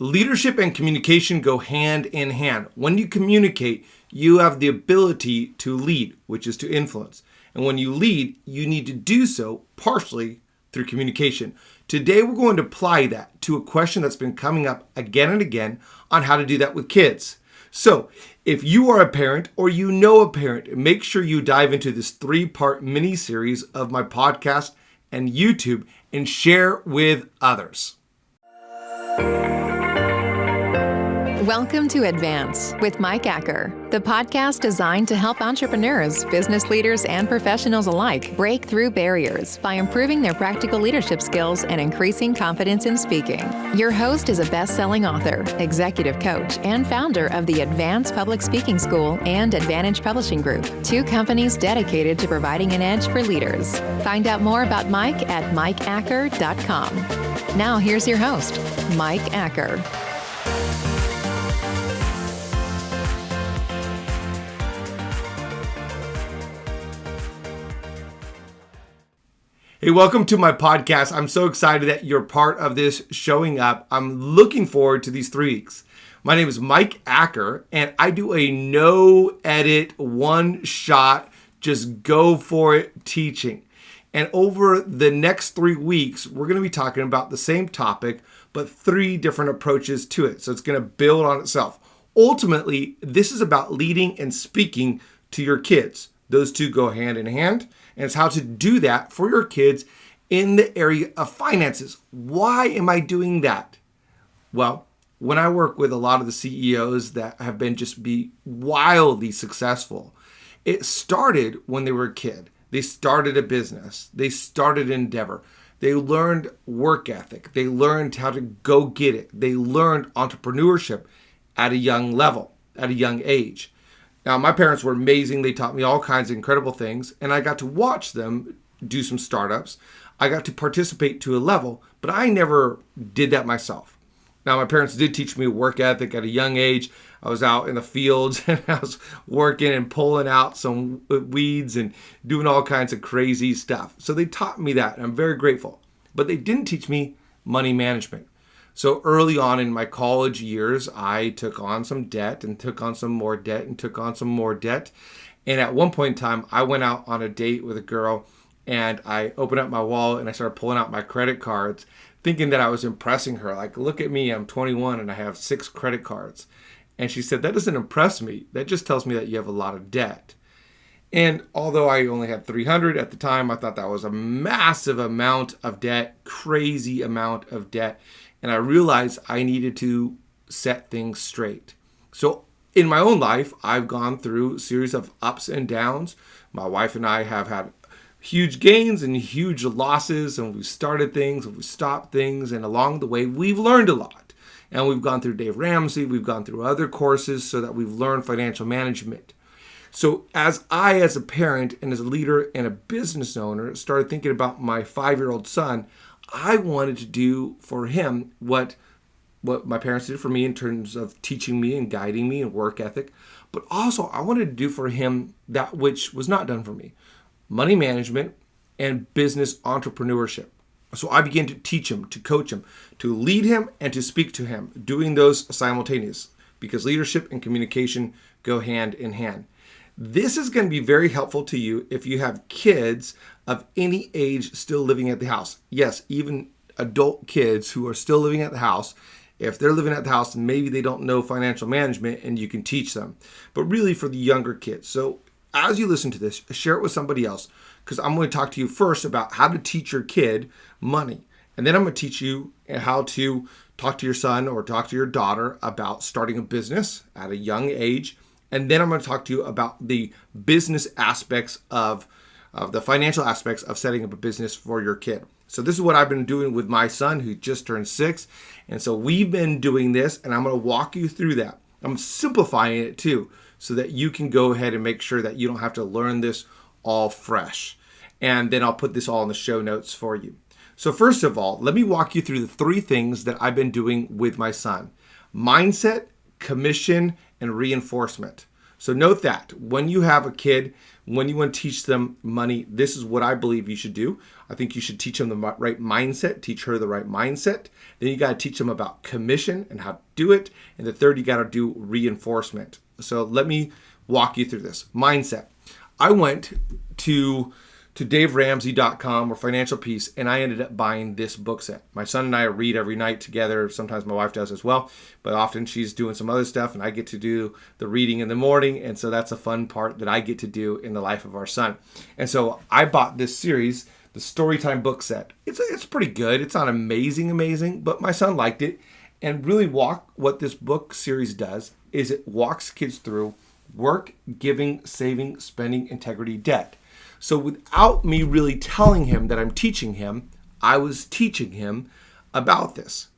Leadership and communication go hand in hand. When you communicate, you have the ability to lead, which is to influence. And when you lead, you need to do so partially through communication. Today, we're going to apply that to a question that's been coming up again and again on how to do that with kids. So if you are a parent or you know a parent, make sure you dive into this 3-part mini series of my podcast and YouTube and share with others. Welcome to Advance with Mike Acker, the podcast designed to help entrepreneurs, business leaders, and professionals alike break through barriers by improving their practical leadership skills and increasing confidence in speaking. Your host is a best-selling author, executive coach, and founder of the Advance Public Speaking School and Advantage Publishing Group, 2 companies dedicated to providing an edge for leaders. Find out more about Mike at mikeacker.com. Now here's your host, Mike Acker. Hey, welcome to my podcast. I'm so excited that you're part of this showing up. I'm looking forward to these 3 weeks. My name is Mike Acker, and I do a no-edit, one-shot, just go for it teaching. And over the next 3 weeks, we're going to be talking about the same topic, but 3 different approaches to it. So it's going to build on itself. Ultimately, this is about leading and speaking to your kids. Those 2 go hand in hand, and it's how to do that for your kids in the area of finances. Why am I doing that? Well, when I work with a lot of the CEOs that have been be wildly successful, it started when they were a kid. They started a business. They started an endeavor. They learned work ethic. They learned how to go get it. They learned entrepreneurship at a young level, at a young age. Now, my parents were amazing. They taught me all kinds of incredible things, and I got to watch them do some startups. I got to participate to a level, but I never did that myself. Now, my parents did teach me work ethic at a young age. I was out in the fields, and I was working and pulling out some weeds and doing all kinds of crazy stuff. So they taught me that, and I'm very grateful. But they didn't teach me money management. So early on in my college years, I took on some debt and took on some more debt and took on some more debt. And at one point in time, I went out on a date with a girl and I opened up my wallet and I started pulling out my credit cards, thinking that I was impressing her. Like, look at me, I'm 21 and I have 6 credit cards. And she said, that doesn't impress me. That just tells me that you have a lot of debt. And although I only had 300 at the time, I thought that was a massive amount of debt, crazy amount of debt. And I realized I needed to set things straight. So in my own life, I've gone through a series of ups and downs. My wife and I have had huge gains and huge losses, and we've started things, and we've stopped things, and along the way, we've learned a lot. And we've gone through Dave Ramsey, we've gone through other courses so that we've learned financial management. So as a parent and as a leader and a business owner, started thinking about my 5-year-old son, I wanted to do for him what my parents did for me in terms of teaching me and guiding me and work ethic. But also I wanted to do for him that which was not done for me, money management and business entrepreneurship. So I began to teach him, to coach him, to lead him and to speak to him, doing those simultaneous because leadership and communication go hand in hand. This is going to be very helpful to you if you have kids of any age still living at the house. Yes, even adult kids who are still living at the house. If they're living at the house, maybe they don't know financial management and you can teach them. But really for the younger kids. So as you listen to this, share it with somebody else because I'm going to talk to you first about how to teach your kid money. And then I'm going to teach you how to talk to your son or talk to your daughter about starting a business at a young age. And then I'm going to talk to you about the business aspects of the financial aspects of setting up a business for your kid. So this is what I've been doing with my son who just turned 6. And so we've been doing this and I'm going to walk you through that. I'm simplifying it too so that you can go ahead and make sure that you don't have to learn this all fresh. And then I'll put this all in the show notes for you. So first of all, let me walk you through the 3 things that I've been doing with my son. Mindset, commission, and reinforcement. So note that when you have a kid, when you want to teach them money, this is what I believe you should do. I think you should teach them the right mindset, teach her the right mindset. Then you got to teach them about commission and how to do it. And the third, you got to do reinforcement. So let me walk you through this. Mindset. I went to DaveRamsey.com or Financial Peace, and I ended up buying this book set. My son and I read every night together. Sometimes my wife does as well, but often she's doing some other stuff, and I get to do the reading in the morning, and so that's a fun part that I get to do in the life of our son. And so I bought this series, the Storytime book set. It's pretty good. It's not amazing, but my son liked it. And really what this book series does is it walks kids through work, giving, saving, spending, integrity, debt. So without me really telling him that I'm teaching him, I was teaching him about this.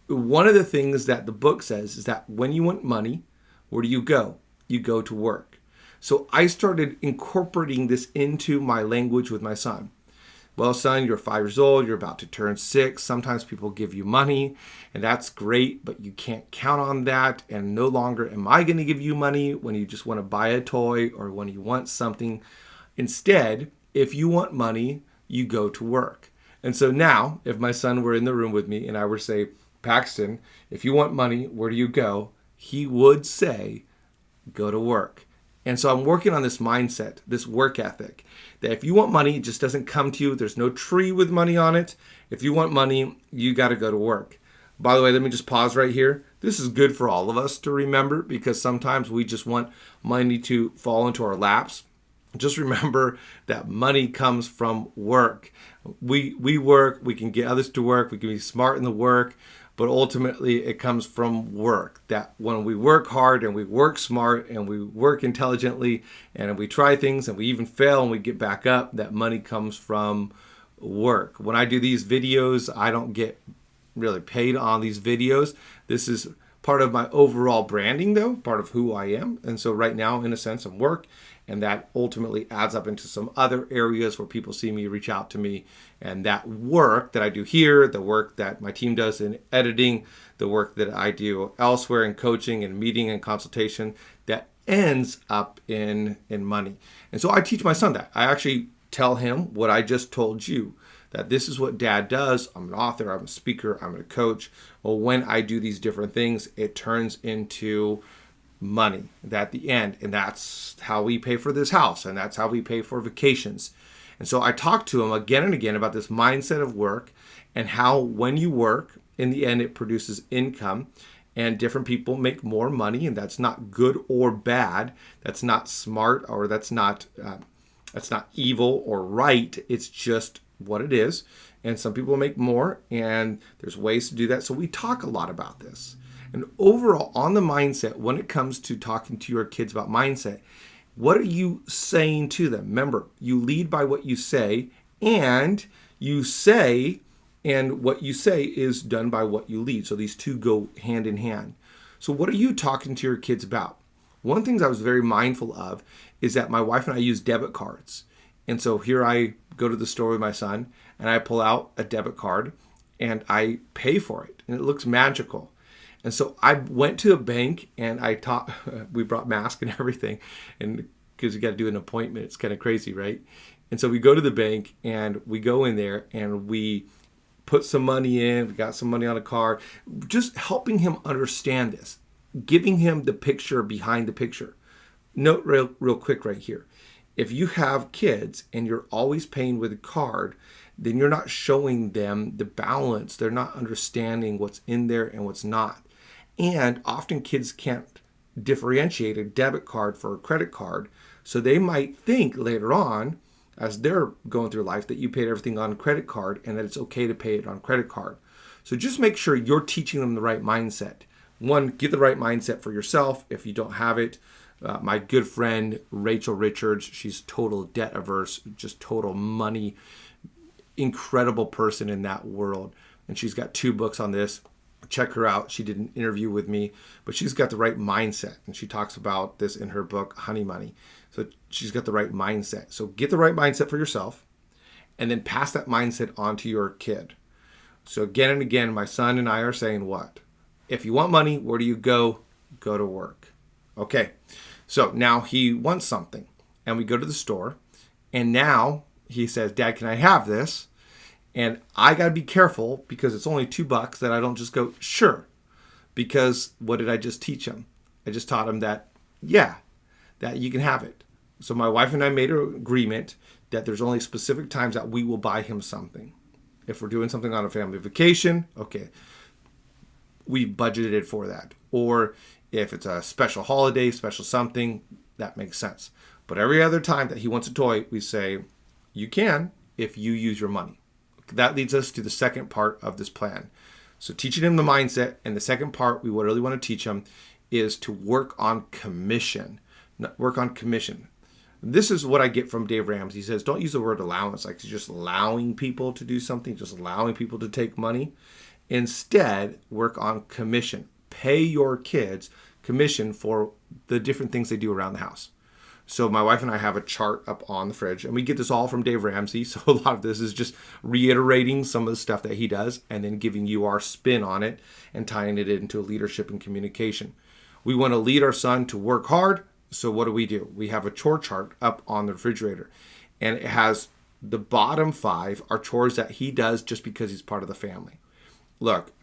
One of the things that the book says is that when you want money, where do you go? You go to work. So I started incorporating this into my language with my son. Well, son, you're 5 years old, you're about to turn 6. Sometimes people give you money, and that's great, but you can't count on that. And no longer am I going to give you money when you just want to buy a toy or when you want something. Instead, if you want money, you go to work. And so now, if my son were in the room with me and I were to say, Paxton, if you want money, where do you go? He would say, go to work. And so I'm working on this mindset, this work ethic, that if you want money, it just doesn't come to you. There's no tree with money on it. If you want money, you got to go to work. By the way, let me just pause right here. This is good for all of us to remember because sometimes we just want money to fall into our laps. Just remember that money comes from work. We work, we can get others to work, we can be smart in the work, but ultimately it comes from work. That when we work hard and we work smart and we work intelligently and we try things and we even fail and we get back up, that money comes from work. When I do these videos, I don't get really paid on these videos. This is part of my overall branding though, part of who I am. And so right now, in a sense, I'm work. And that ultimately adds up into some other areas where people see me, reach out to me. And that work that I do here, the work that my team does in editing, the work that I do elsewhere in coaching and meeting and consultation, that ends up in money. And so I teach my son that. I actually tell him what I just told you, that this is what dad does. I'm an author, I'm a speaker, I'm a coach. Well, when I do these different things, it turns into money at the end, and that's how we pay for this house, and that's how we pay for vacations. And so I talk to him again and again about this mindset of work and how when you work, in the end, it produces income, and different people make more money, and that's not good or bad. That's not smart, or that's not evil or right. It's just what it is. And some people make more, and there's ways to do that. So we talk a lot about this. And overall, on the mindset, when it comes to talking to your kids about mindset, what are you saying to them? Remember, you lead by what you say, and what you say is done by what you lead. So these two go hand in hand. So what are you talking to your kids about? One of the things I was very mindful of is that my wife and I use debit cards. And so here I go to the store with my son, and I pull out a debit card, and I pay for it, and it looks magical. And so I went to a bank and we brought masks and everything, and because you got to do an appointment, it's kind of crazy, right? And so we go to the bank and we go in there and we put some money in, we got some money on a card, just helping him understand this, giving him the picture behind the picture. Note real quick right here. If you have kids and you're always paying with a card, then you're not showing them the balance. They're not understanding what's in there and what's not. And often kids can't differentiate a debit card for a credit card. So they might think later on, as they're going through life, that you paid everything on credit card and that it's okay to pay it on credit card. So just make sure you're teaching them the right mindset. One, get the right mindset for yourself. If you don't have it, my good friend, Rachel Richards, she's total debt averse, just total money, incredible person in that world. And she's got 2 books on this. Check her out. She did an interview with me, but she's got the right mindset. And she talks about this in her book, Honey Money. So she's got the right mindset. So get the right mindset for yourself and then pass that mindset on to your kid. So again and again, my son and I are saying what? If you want money, where do you go? Go to work. Okay. So now he wants something, and we go to the store, and now he says, Dad, can I have this? And I got to be careful because it's only $2 that I don't just go, sure. Because what did I just teach him? I just taught him that, yeah, that you can have it. So my wife and I made an agreement that there's only specific times that we will buy him something. If we're doing something on a family vacation, okay, we budgeted for that. Or if it's a special holiday, special something, that makes sense. But every other time that he wants a toy, we say, you can if you use your money. That leads us to the second part of this plan. So teaching him the mindset, and the second part we really want to teach him is to work on commission. Work on commission. This is what I get from Dave Ramsey. He says, don't use the word allowance, like just allowing people to do something, just allowing people to take money. Instead, work on commission. Pay your kids commission for the different things they do around the house. So my wife and I have a chart up on the fridge, and we get this all from Dave Ramsey. So a lot of this is just reiterating some of the stuff that he does and then giving you our spin on it and tying it into leadership and communication. We want to lead our son to work hard. So what do? We have a chore chart up on the refrigerator, and it has the bottom 5 are chores that he does just because he's part of the family. Look,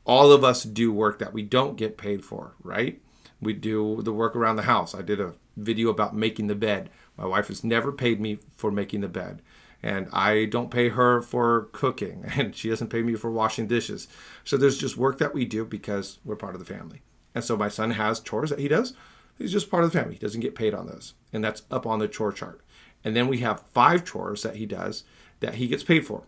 all of us do work that we don't get paid for, right? We do the work around the house. I did a video about making the bed. My wife has never paid me for making the bed. And I don't pay her for cooking. And she doesn't pay me for washing dishes. So there's just work that we do because we're part of the family. And so my son has chores that he does. He's just part of the family. He doesn't get paid on those. And that's up on the chore chart. And then we have 5 chores that he does that he gets paid for.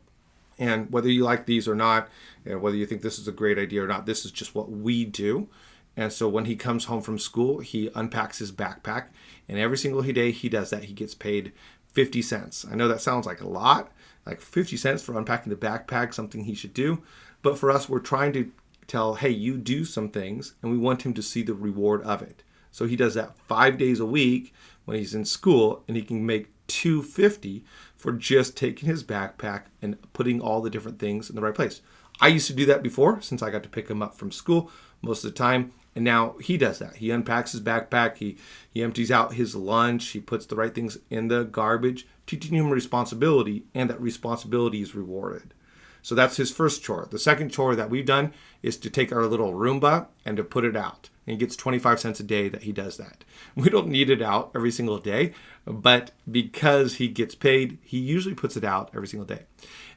And whether you like these or not, and whether you think this is a great idea or not, this is just what we do. And so when he comes home from school, he unpacks his backpack. And every single day he does that, he gets paid 50 cents. I know that sounds like a lot, like 50 cents for unpacking the backpack, something he should do. But for us, we're trying to tell, hey, you do some things, and we want him to see the reward of it. So he does that 5 days a week when he's in school, and he can make $250 for just taking his backpack and putting all the different things in the right place. I used to do that before, since I got to pick him up from school most of the time. And now he does that. He unpacks his backpack. He empties out his lunch. He puts the right things in the garbage, teaching him responsibility, and that responsibility is rewarded. So that's his first chore. The second chore that we've done is to take our little Roomba and to put it out. And he gets 25 cents a day that he does that. We don't need it out every single day, but because he gets paid, he usually puts it out every single day.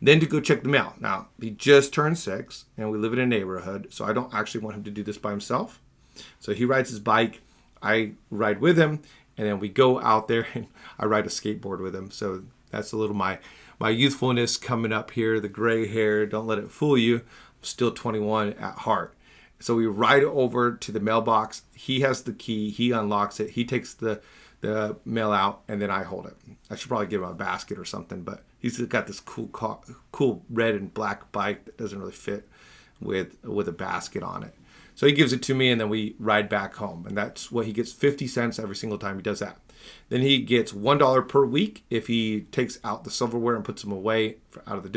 Then to go check the mail. Now, he just turned 6, and we live in a neighborhood, so I don't actually want him to do this by himself. So he rides his bike, I ride with him, and then we go out there, and I ride a skateboard with him. So that's a little my youthfulness coming up here, the gray hair. Don't let it fool you. I'm still 21 at heart. So we ride over to the mailbox. He has the key. He unlocks it. He takes the mail out, and then I hold it. I should probably give him a basket or something, but he's got this cool red and black bike that doesn't really fit with a basket on it. So he gives it to me, and then we ride back home. And that's what he gets, 50 cents every single time he does that. Then he gets $1 per week if he takes out the silverware and puts them away out of the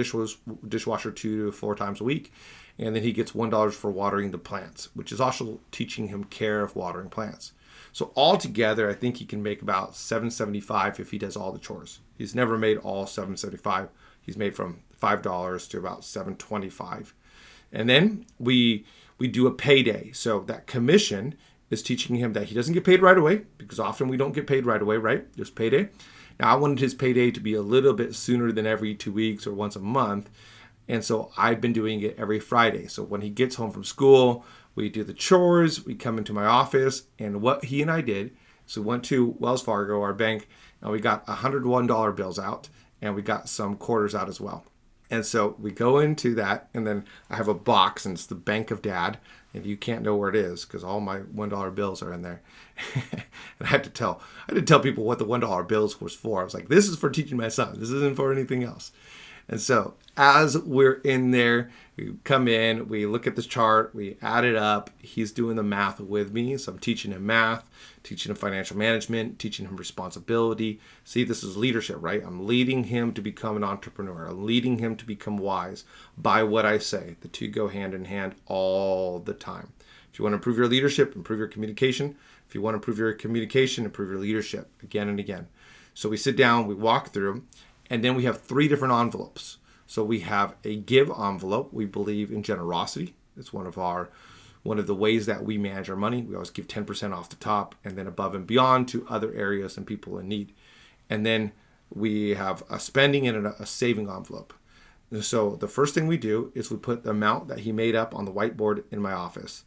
dishwasher 2 to 4 times a week. And then he gets $1 for watering the plants, which is also teaching him care of watering plants. So altogether, I think he can make about $7.75 if he does all the chores. He's never made all $7.75. He's made from $5 to about $7.25. And then we do a payday. So that commission is teaching him that he doesn't get paid right away, because often we don't get paid right away, right? There's payday. Now, I wanted his payday to be a little bit sooner than every 2 weeks or once a month. And so I've been doing it every Friday. So when he gets home from school, we do the chores, we come into my office, and what he and I did, so we went to Wells Fargo, our bank, and we got $101 bills out, and we got some quarters out as well. And so we go into that, and then I have a box, and it's the Bank of Dad, and you can't know where it is because all my $1 bills are in there. And I had to tell people what the $1 bills was for. I was like, this is for teaching my son. This isn't for anything else. And so as we're in there, we come in, we look at the chart, we add it up. He's doing the math with me. So I'm teaching him math, teaching him financial management, teaching him responsibility. See, this is leadership, right? I'm leading him to become an entrepreneur. I'm leading him to become wise by what I say. The two go hand in hand all the time. If you want to improve your leadership, improve your communication. If you want to improve your communication, improve your leadership again and again. So we sit down, we walk through, and then we have 3 different envelopes. So we have a give envelope. We believe in generosity. It's one of the ways that we manage our money. We always give 10% off the top and then above and beyond to other areas and people in need. And then we have a spending and a saving envelope. So the first thing we do is we put the amount that he made up on the whiteboard in my office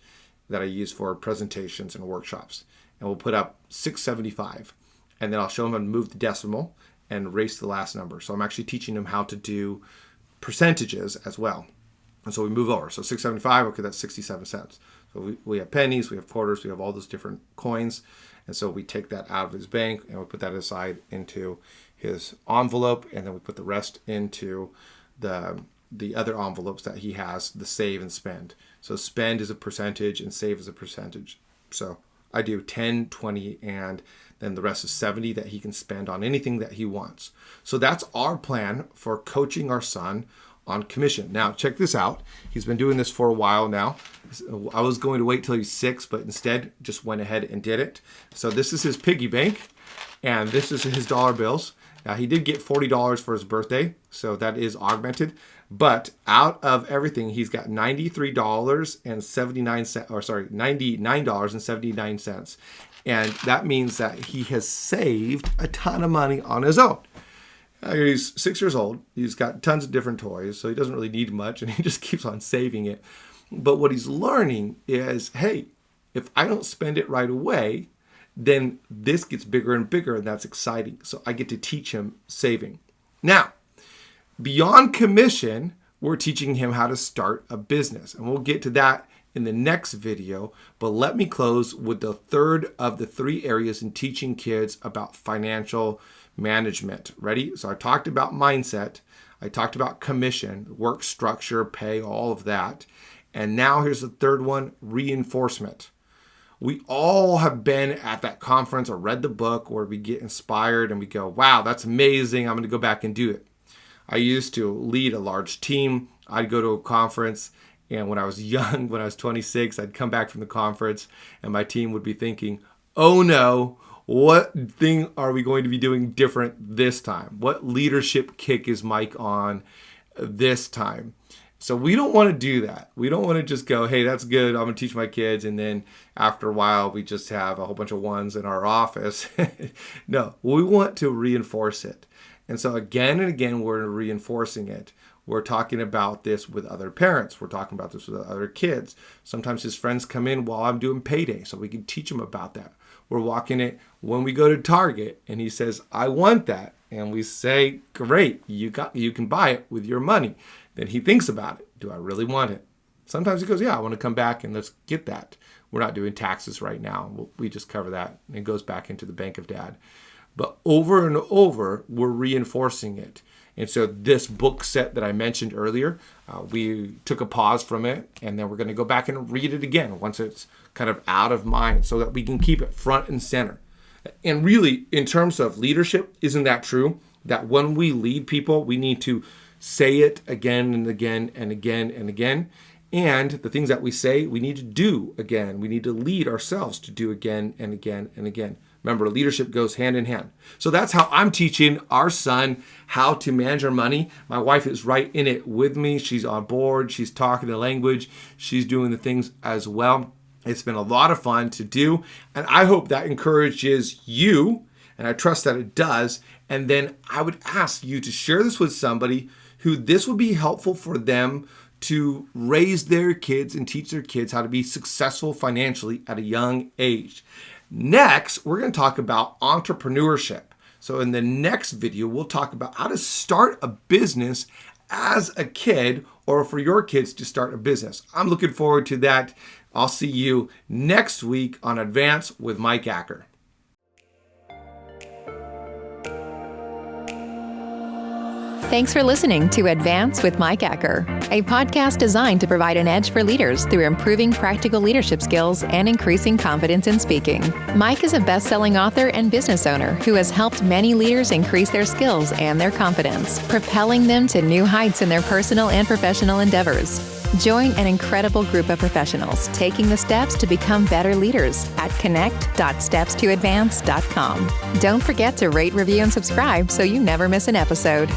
that I use for presentations and workshops. And we'll put up $675. And then I'll show him how to move the decimal and erase the last number. So I'm actually teaching him how to do percentages as well. And so we move over. So $675, okay, that's 67 cents. So we have pennies, we have quarters, we have all those different coins. And so we take that out of his bank and we put that aside into his envelope. And then we put the rest into the other envelopes that he has, the save and spend. So spend is a percentage and save is a percentage. So I do 10, 20, and then the rest is 70 that he can spend on anything that he wants. So that's our plan for coaching our son on commission. Now, check this out. He's been doing this for a while now. I was going to wait till he's 6, but instead just went ahead and did it. So this is his piggy bank, and this is his dollar bills. Now, he did get $40 for his birthday, so that is augmented. But out of everything, he's got $99.79. And that means that he has saved a ton of money on his own. He's 6 years old. He's got tons of different toys, so he doesn't really need much, and he just keeps on saving it. But what he's learning is, hey, if I don't spend it right away, then this gets bigger and bigger, and that's exciting. So I get to teach him saving. Now, beyond commission, we're teaching him how to start a business. And we'll get to that in the next video. But let me close with the third of the 3 areas in teaching kids about financial management. Ready? So I talked about mindset. I talked about commission, work structure, pay, all of that. And now here's the third one, reinforcement. We all have been at that conference or read the book where we get inspired and we go, wow, that's amazing. I'm going to go back and do it. I used to lead a large team. I'd go to a conference, and when I was young, when I was 26, I'd come back from the conference and my team would be thinking, oh no, what thing are we going to be doing different this time? What leadership kick is Mike on this time? So we don't want to do that. We don't want to just go, hey, that's good, I'm going to teach my kids, and then after a while we just have a whole bunch of ones in our office. No, we want to reinforce it. And so again and again, we're reinforcing it. We're talking about this with other parents. We're talking about this with other kids. Sometimes his friends come in while I'm doing payday, so we can teach him about that. We're walking it when we go to Target, and he says, I want that. And we say, great, you can buy it with your money. Then he thinks about it. Do I really want it? Sometimes he goes, yeah, I want to come back and let's get that. We're not doing taxes right now. We just cover that. And it goes back into the bank of dad. But over and over, we're reinforcing it. And so this book set that I mentioned earlier, we took a pause from it, and then we're going to go back and read it again once it's kind of out of mind so that we can keep it front and center. And really, in terms of leadership, isn't that true? That when we lead people, we need to say it again and again and again and again. And the things that we say, we need to do again. We need to lead ourselves to do again and again and again. Remember, leadership goes hand in hand. So that's how I'm teaching our son how to manage our money. My wife is right in it with me. She's on board. She's talking the language. She's doing the things as well. It's been a lot of fun to do. And I hope that encourages you. And I trust that it does. And then I would ask you to share this with somebody who this would be helpful for them to raise their kids and teach their kids how to be successful financially at a young age. Next, we're going to talk about entrepreneurship. So in the next video, we'll talk about how to start a business as a kid or for your kids to start a business. I'm looking forward to that. I'll see you next week on Advance with Mike Acker. Thanks for listening to Advance with Mike Acker, a podcast designed to provide an edge for leaders through improving practical leadership skills and increasing confidence in speaking. Mike is a best-selling author and business owner who has helped many leaders increase their skills and their confidence, propelling them to new heights in their personal and professional endeavors. Join an incredible group of professionals taking the steps to become better leaders at connect.stepstoadvance.com. Don't forget to rate, review, and subscribe so you never miss an episode.